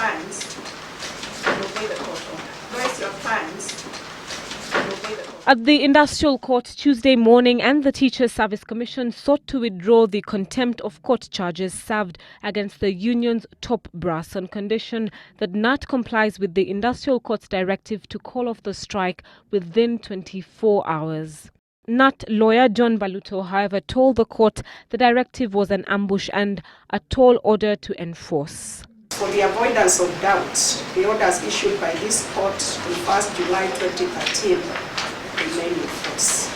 clients and obey the court order. Voice your clients and obey the court order. At the Industrial Court Tuesday morning, and the Teachers Service Commission sought to withdraw the contempt of court charges served against the union's top brass on condition that NAT complies with the Industrial Court's directive to call off the strike within 24 hours. NAT lawyer John Baluto, however, told the court the directive was an ambush and a tall order to enforce. For the avoidance of doubt, the orders issued by this court on 1st July 2013 remain in force.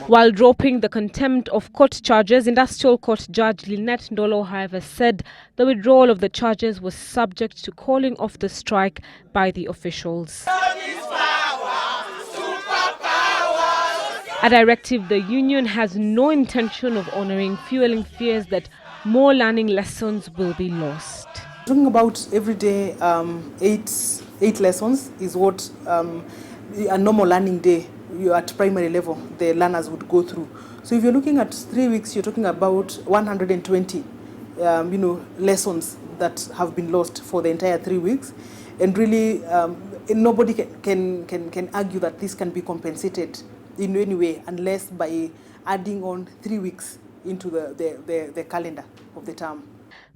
While dropping the contempt of court charges, Industrial Court Judge Lynette Ndolo, however, said the withdrawal of the charges was subject to calling off the strike by the officials. A directive the union has no intention of honouring, fueling fears that more learning lessons will be lost. Talking about every day, eight lessons is what a normal learning day at primary level the learners would go through. So if you're looking at 3 weeks, you're talking about 120 lessons that have been lost for the entire 3 weeks, and really nobody can argue that this can be compensated in any way unless by adding on 3 weeks into the calendar of the term.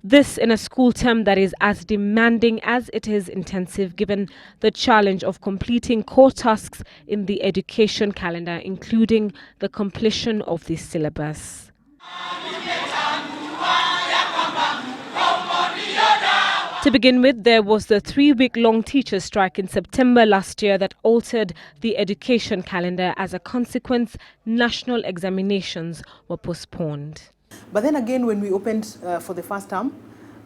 This in a school term that is as demanding as it is intensive, given the challenge of completing core tasks in the education calendar, including the completion of the syllabus. To begin with, there was the 3-week-long teacher strike in September last year that altered the education calendar. As a consequence, national examinations were postponed. But then again, when we opened for the first term,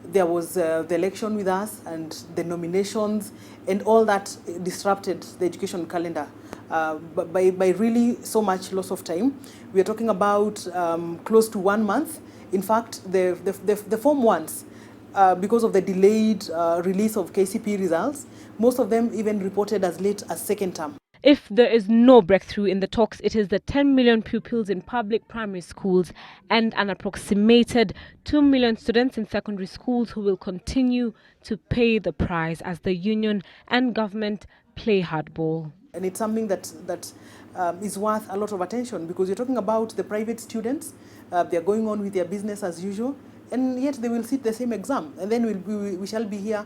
there was the election with us and the nominations, and all that disrupted the education calendar by really so much loss of time. We are talking about close to 1 month. In fact, the Form 1s, because of the delayed release of KCPE results, most of them even reported as late as second term. If there is no breakthrough in the talks, it is the 10 million pupils in public primary schools and an approximated 2 million students in secondary schools who will continue to pay the price as the union and government play hardball. And it's something that is worth a lot of attention, because you're talking about the private students. They're going on with their business as usual, and yet they will sit the same exam. And then we shall be here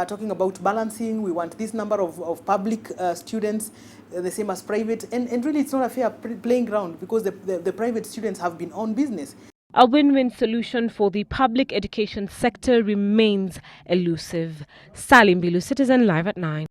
talking about balancing. We want this number of public students, the same as private. And really, it's not a fair playing ground, because the private students have been on business. A win-win solution for the public education sector remains elusive. Salim Bilu, Citizen Live at 9.